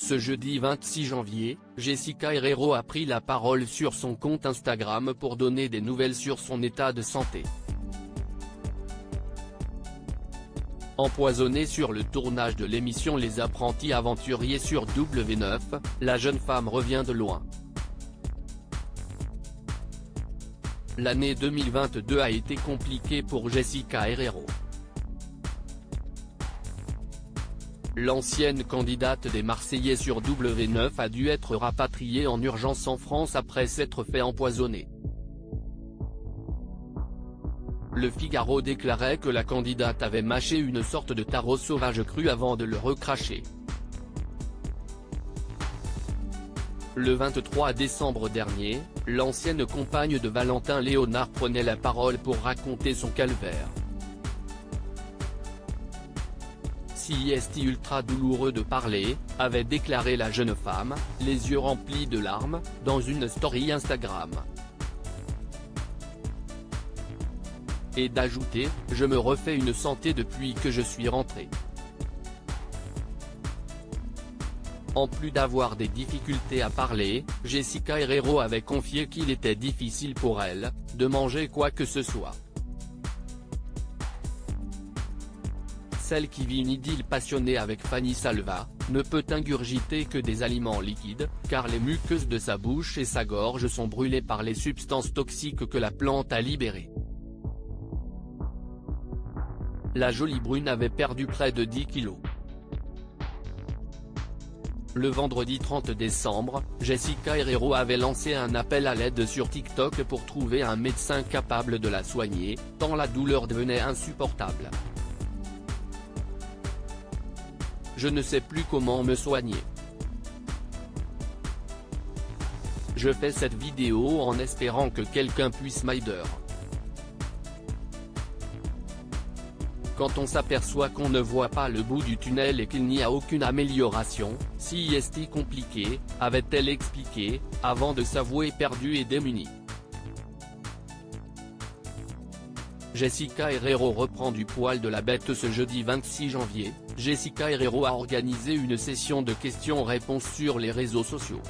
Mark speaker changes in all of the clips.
Speaker 1: Ce jeudi 26 janvier, Jessica Herrero a pris la parole sur son compte Instagram pour donner des nouvelles sur son état de santé. Empoisonnée sur le tournage de l'émission Les Apprentis Aventuriers sur W9, la jeune femme revient de loin. L'année 2022 a été compliquée pour Jessica Herrero. L'ancienne candidate des Marseillais sur W9 a dû être rapatriée en urgence en France après s'être fait empoisonner. Le Figaro déclarait que la candidate avait mâché une sorte de taro sauvage cru avant de le recracher. Le 23 décembre dernier, l'ancienne compagne de Valentin Léonard prenait la parole pour raconter son calvaire. Si est ultra douloureux de parler, avait déclaré la jeune femme, les yeux remplis de larmes, dans une story Instagram. Et d'ajouter, je me refais une santé depuis que je suis rentrée. En plus d'avoir des difficultés à parler, Jessica Herrero avait confié qu'il était difficile pour elle, de manger quoi que ce soit. Celle qui vit une idylle passionnée avec Fanny Salva, ne peut ingurgiter que des aliments liquides, car les muqueuses de sa bouche et sa gorge sont brûlées par les substances toxiques que la plante a libérées. La jolie brune avait perdu près de 10 kilos. Le vendredi 30 décembre, Jessica Herrero avait lancé un appel à l'aide sur TikTok pour trouver un médecin capable de la soigner, tant la douleur devenait insupportable. Je ne sais plus comment me soigner. Je fais cette vidéo en espérant que quelqu'un puisse m'aider. Quand on s'aperçoit qu'on ne voit pas le bout du tunnel et qu'il n'y a aucune amélioration, si est compliqué, avait-elle expliqué, avant de s'avouer perdue et démunie. Jessica Herrero reprend du poil de la bête ce jeudi 26 janvier, Jessica Herrero a organisé une session de questions-réponses sur les réseaux sociaux.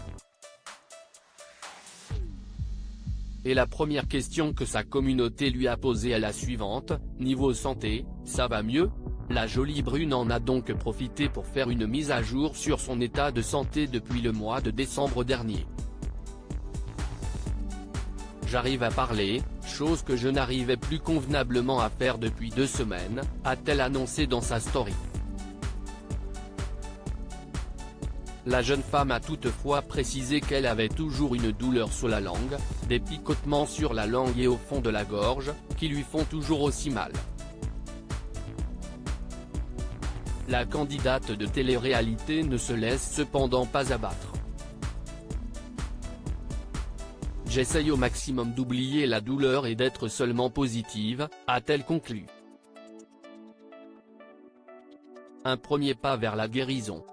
Speaker 1: Et la première question que sa communauté lui a posée est la suivante: niveau santé, ça va mieux? La jolie brune en a donc profité pour faire une mise à jour sur son état de santé depuis le mois de décembre dernier. J'arrive à parler, chose que je n'arrivais plus convenablement à faire depuis 2 semaines, a-t-elle annoncé dans sa story. La jeune femme a toutefois précisé qu'elle avait toujours une douleur sur la langue, des picotements sur la langue et au fond de la gorge, qui lui font toujours aussi mal. La candidate de télé-réalité ne se laisse cependant pas abattre. J'essaye au maximum d'oublier la douleur et d'être seulement positive, a-t-elle conclu. Un premier pas vers la guérison.